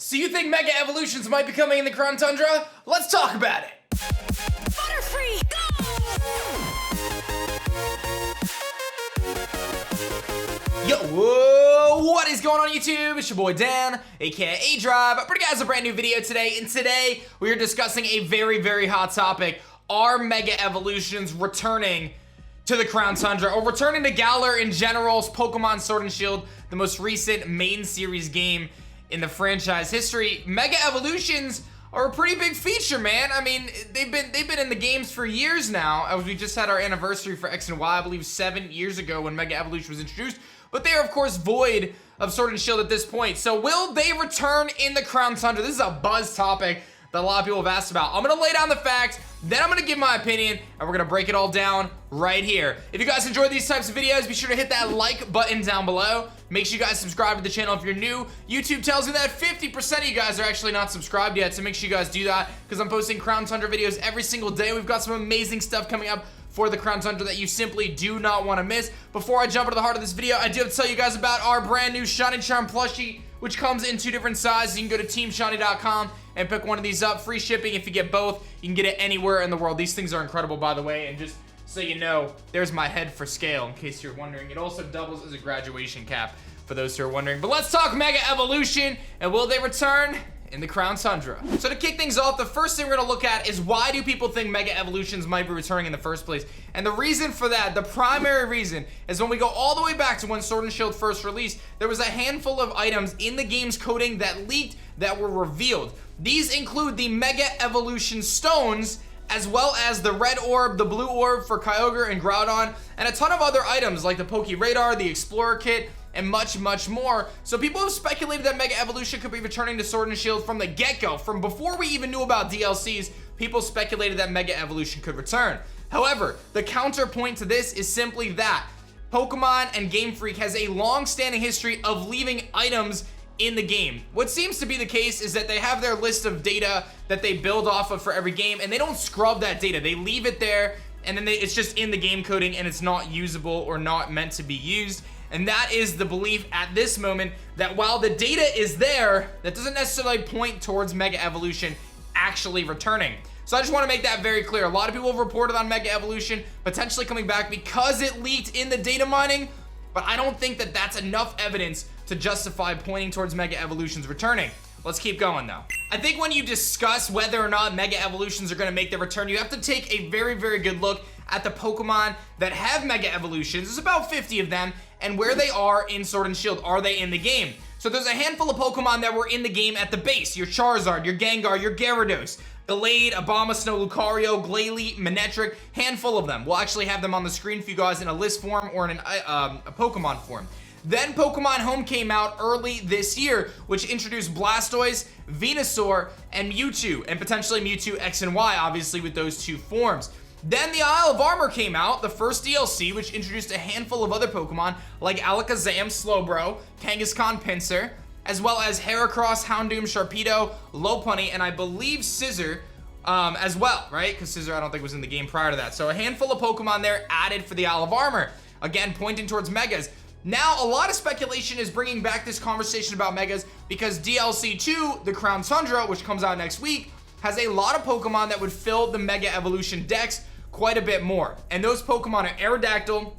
So you think Mega Evolutions might be coming in the Crown Tundra? Let's talk about it! Butterfree, go! Yo, whoa, what is going on YouTube? It's your boy Dan, aka aDrive, bringing you guys a brand new video today, and today we are discussing a very hot topic. Are Mega Evolutions returning to the Crown Tundra, or returning to Galar in general? Pokemon Sword and Shield, the most recent main series game in the franchise history. Mega Evolutions are a pretty big feature, man. I mean, they've been in the games for years now. As we just had our anniversary for X and Y, I believe 7 years ago when Mega Evolution was introduced. But they are, of course, void of Sword and Shield at this point. So will they return in the Crown Tundra? This is a buzz topic that a lot of people have asked about. I'm gonna lay down the facts, then I'm gonna give my opinion, and we're gonna break it all down right here. If you guys enjoy these types of videos, be sure to hit that like button down below. Make sure you guys subscribe to the channel if you're new. YouTube tells me that 50% of you guys are actually not subscribed yet, so make sure you guys do that, because I'm posting Crown Tundra videos every single day. We've got some amazing stuff coming up for the Crown Tundra that you simply do not want to miss. Before I jump into the heart of this video, I do have to tell you guys about our brand new Shiny Charm plushie, which comes in 2 different sizes. You can go to teamshiny.com and pick one of these up. Free shipping if you get both. You can get it anywhere in the world. These things are incredible, by the way, and just so you know, there's my head for scale, in case you're wondering. It also doubles as a graduation cap, for those who are wondering. But let's talk Mega Evolution, and will they return in the Crown Tundra? So to kick things off, the first thing we're gonna look at is, why do people think Mega Evolutions might be returning in the first place? And the reason for that, the primary reason, is when we go all the way back to when Sword and Shield first released, there was a handful of items in the game's coding that leaked that were revealed. These include the Mega Evolution Stones, as well as the red orb, the blue orb for Kyogre and Groudon, and a ton of other items like the Poke Radar, the Explorer Kit, and much more. So people have speculated that Mega Evolution could be returning to Sword and Shield from the get-go. From before we even knew about DLCs, people speculated that Mega Evolution could return. However, the counterpoint to this is simply that Pokemon and Game Freak has a long-standing history of leaving items in the game. What seems to be the case is that they have their list of data that they build off of for every game, and they don't scrub that data. They leave it there, and then it's just in the game coding, and it's not usable or not meant to be used. And that is the belief at this moment, that while the data is there, that doesn't necessarily point towards Mega Evolution actually returning. So I just want to make that very clear. A lot of people have reported on Mega Evolution potentially coming back because it leaked in the data mining, but I don't think that that's enough evidence to justify pointing towards Mega Evolutions returning. Let's keep going though. I think when you discuss whether or not Mega Evolutions are going to make their return, you have to take a very good look at the Pokemon that have Mega Evolutions. There's about 50 of them, and where they are in Sword and Shield. Are they in the game? So there's a handful of Pokemon that were in the game at the base. Your Charizard, your Gengar, your Gyarados, Gallade, Abomasnow, Lucario, Glalie, Manectric, handful of them. We'll actually have them on the screen for you guys in a list form or in a Pokemon form. Then Pokemon Home came out early this year, which introduced Blastoise, Venusaur, and Mewtwo, and potentially Mewtwo X and Y, obviously, with those 2 forms. Then the Isle of Armor came out, the first DLC, which introduced a handful of other Pokemon like Alakazam, Slowbro, Kangaskhan, Pinsir, as well as Heracross, Houndoom, Sharpedo, Lopunny, and I believe Scizor as well, right? Because Scizor I don't think was in the game prior to that. So a handful of Pokemon there added for the Isle of Armor, again pointing towards Megas. Now, a lot of speculation is bringing back this conversation about Megas because DLC 2, the Crown Tundra, which comes out next week, has a lot of Pokemon that would fill the Mega Evolution dex quite a bit more. And those Pokemon are Aerodactyl,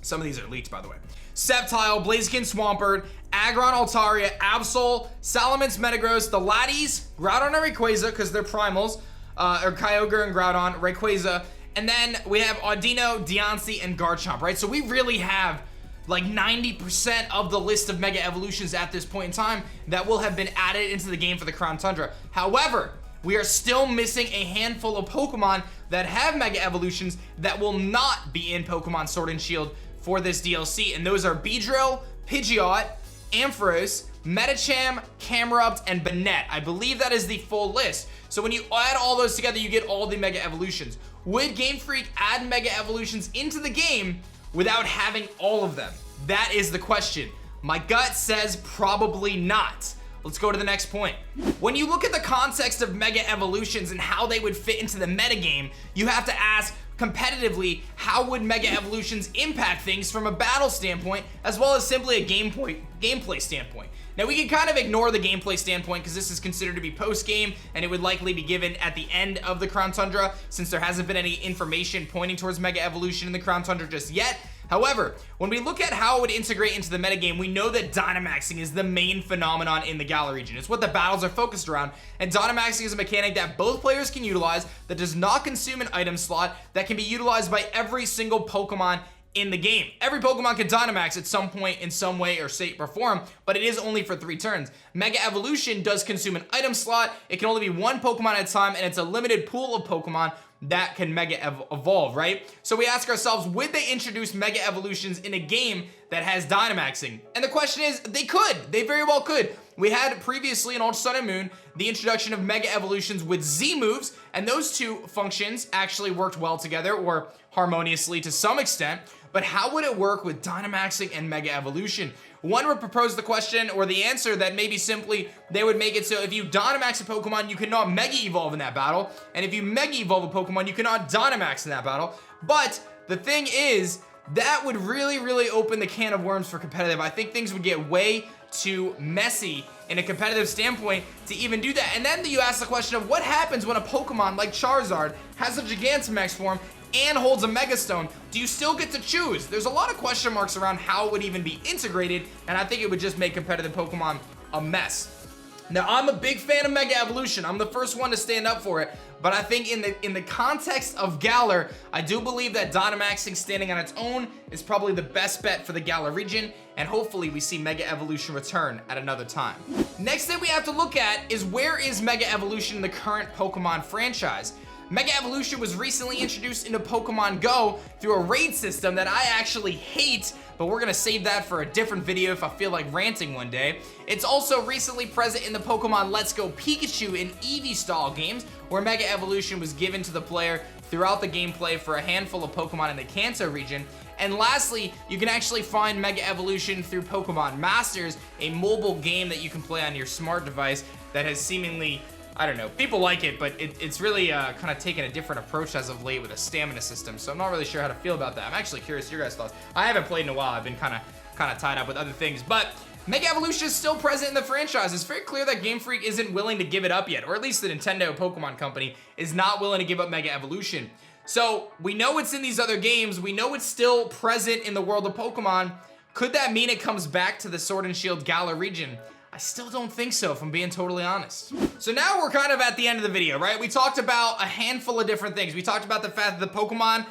some of these are leaked by the way, Sceptile, Blaziken, Swampert, Aggron, Altaria, Absol, Salamence, Metagross, the Latias, Groudon and Rayquaza, because they're primals, or Kyogre and Groudon, Rayquaza, and then we have Audino, Deontay, and Garchomp, right? So we really have like 90% of the list of Mega Evolutions at this point in time that will have been added into the game for the Crown Tundra. However, we are still missing a handful of Pokemon that have Mega Evolutions that will not be in Pokemon Sword and Shield for this DLC, and those are Beedrill, Pidgeot, Ampharos, Medicham, Camerupt, and Banette. I believe that is the full list. So when you add all those together, you get all the Mega Evolutions. Would Game Freak add Mega Evolutions into the game without having all of them? That is the question. My gut says probably not. Let's go to the next point. When you look at the context of Mega Evolutions and how they would fit into the metagame, you have to ask, competitively, how would Mega Evolutions impact things from a battle standpoint, as well as simply a gameplay standpoint? Now we can kind of ignore the gameplay standpoint because this is considered to be post-game and it would likely be given at the end of the Crown Tundra since there hasn't been any information pointing towards Mega Evolution in the Crown Tundra just yet. However, when we look at how it would integrate into the metagame, we know that Dynamaxing is the main phenomenon in the Galar region. It's what the battles are focused around, and Dynamaxing is a mechanic that both players can utilize that does not consume an item slot that can be utilized by every single Pokemon in the game. Every Pokemon can Dynamax at some point in some way or shape or form, but it is only for 3 turns. Mega Evolution does consume an item slot. It can only be 1 Pokemon at a time, and it's a limited pool of Pokemon that can Mega Evolve, right? So we ask ourselves, would they introduce Mega Evolutions in a game that has Dynamaxing? And the question is, they could. They very well could. We had previously in Ultra Sun and Moon the introduction of Mega Evolutions with Z moves, and those two functions actually worked well together, or harmoniously to some extent. But how would it work with Dynamaxing and Mega Evolution? One would propose the question or the answer that maybe simply they would make it so if you Dynamax a Pokemon, you cannot Mega Evolve in that battle, and if you Mega Evolve a Pokemon, you cannot Dynamax in that battle. But the thing is, that would really open the can of worms for competitive. I think things would get way too messy in a competitive standpoint to even do that. And then you ask the question of what happens when a Pokemon like Charizard has a Gigantamax form and holds a Mega Stone. Do you still get to choose? There's a lot of question marks around how it would even be integrated, and I think it would just make competitive Pokemon a mess. Now, I'm a big fan of Mega Evolution. I'm the first one to stand up for it, but I think in the context of Galar, I do believe that Dynamaxing standing on its own is probably the best bet for the Galar region, and hopefully we see Mega Evolution return at another time. Next thing we have to look at is where is Mega Evolution in the current Pokemon franchise? Mega Evolution was recently introduced into Pokemon Go through a raid system that I actually hate, but we're gonna save that for a different video if I feel like ranting one day. It's also recently present in the Pokemon Let's Go Pikachu and Eevee style games, where Mega Evolution was given to the player throughout the gameplay for a handful of Pokemon in the Kanto region. And lastly, you can actually find Mega Evolution through Pokemon Masters, a mobile game that you can play on your smart device that has seemingly, I don't know, people like it, but it's really kind of taken a different approach as of late with a stamina system, so I'm not really sure how to feel about that. I'm actually curious your guys' thoughts. I haven't played in a while. I've been kind of tied up with other things, but Mega Evolution is still present in the franchise. It's very clear that Game Freak isn't willing to give it up yet, or at least the Nintendo Pokemon Company is not willing to give up Mega Evolution. So we know it's in these other games. We know it's still present in the world of Pokemon. Could that mean it comes back to the Sword and Shield Galar region? I still don't think so, if I'm being totally honest. So now we're kind of at the end of the video, right? We talked about a handful of different things. We talked about the fact that the Pokemon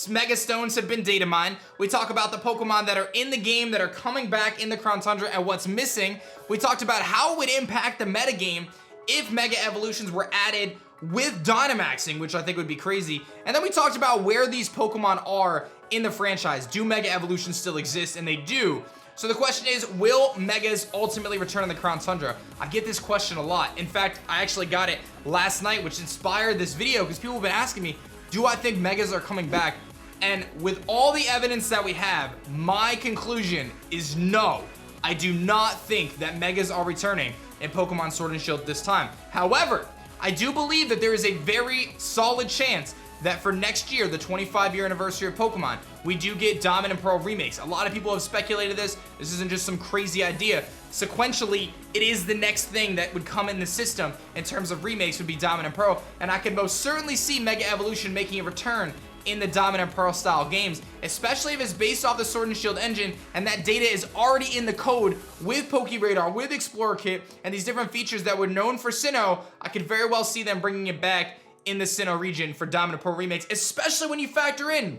Mega Stones have been data mined. We talk about the Pokemon that are in the game that are coming back in the Crown Tundra and what's missing. We talked about how it would impact the metagame if Mega Evolutions were added with Dynamaxing, which I think would be crazy. And then we talked about where these Pokemon are in the franchise. Do Mega Evolutions still exist? And they do. So the question is, will Megas ultimately return in the Crown Tundra? I get this question a lot. In fact, I actually got it last night, which inspired this video because people have been asking me, do I think Megas are coming back? And with all the evidence that we have, my conclusion is no. I do not think that Megas are returning in Pokemon Sword and Shield this time. However, I do believe that there is a very solid chance that for next year, the 25-year anniversary of Pokemon, we do get Diamond and Pearl remakes. A lot of people have speculated this. This isn't just some crazy idea. Sequentially, it is the next thing that would come in the system in terms of remakes would be Diamond and Pearl, and I could most certainly see Mega Evolution making a return in the Diamond and Pearl style games, especially if it's based off the Sword and Shield engine and that data is already in the code with PokeRadar, with Explorer Kit, and these different features that were known for Sinnoh. I could very well see them bringing it back in the Sinnoh region for Diamond and Pearl remakes, especially when you factor in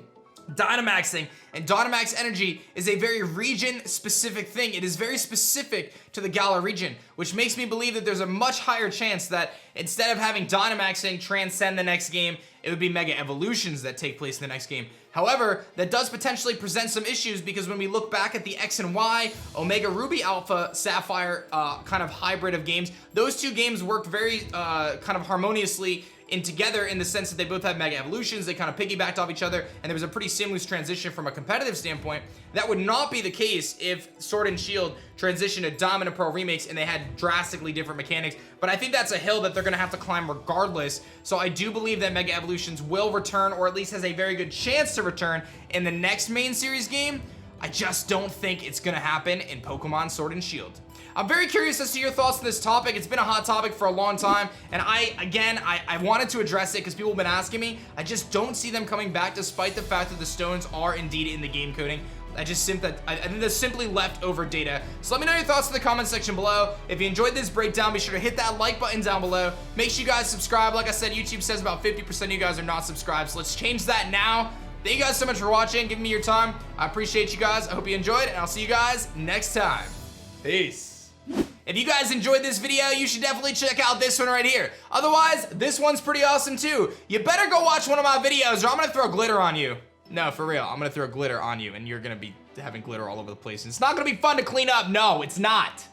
Dynamaxing, and Dynamax energy is a very region-specific thing. It is very specific to the Galar region, which makes me believe that there's a much higher chance that instead of having Dynamaxing transcend the next game, it would be Mega Evolutions that take place in the next game. However, that does potentially present some issues because when we look back at the X and Y, Omega Ruby Alpha Sapphire kind of hybrid of games, those two games worked very kind of harmoniously together in the sense that they both have Mega Evolutions, they kind of piggybacked off each other, and there was a pretty seamless transition from a competitive standpoint. That would not be the case if Sword and Shield transitioned to Diamond and Pearl remakes and they had drastically different mechanics, but I think that's a hill that they're going to have to climb regardless. So I do believe that Mega Evolutions will return, or at least has a very good chance to return in the next main series game. I just don't think it's going to happen in Pokemon Sword and Shield. I'm very curious as to your thoughts on this topic. It's been a hot topic for a long time, and I wanted to address it because people have been asking me. I just don't see them coming back despite the fact that the stones are indeed in the game coding. I think that's simply leftover data. So let me know your thoughts in the comment section below. If you enjoyed this breakdown, be sure to hit that like button down below. Make sure you guys subscribe. Like I said, YouTube says about 50% of you guys are not subscribed, so let's change that now. Thank you guys so much for watching, giving me your time. I appreciate you guys. I hope you enjoyed, and I'll see you guys next time. Peace. If you guys enjoyed this video, you should definitely check out this one right here. Otherwise, this one's pretty awesome too. You better go watch one of my videos or I'm gonna throw glitter on you. No, for real, I'm gonna throw glitter on you and you're gonna be having glitter all over the place. And it's not gonna be fun to clean up. No, it's not.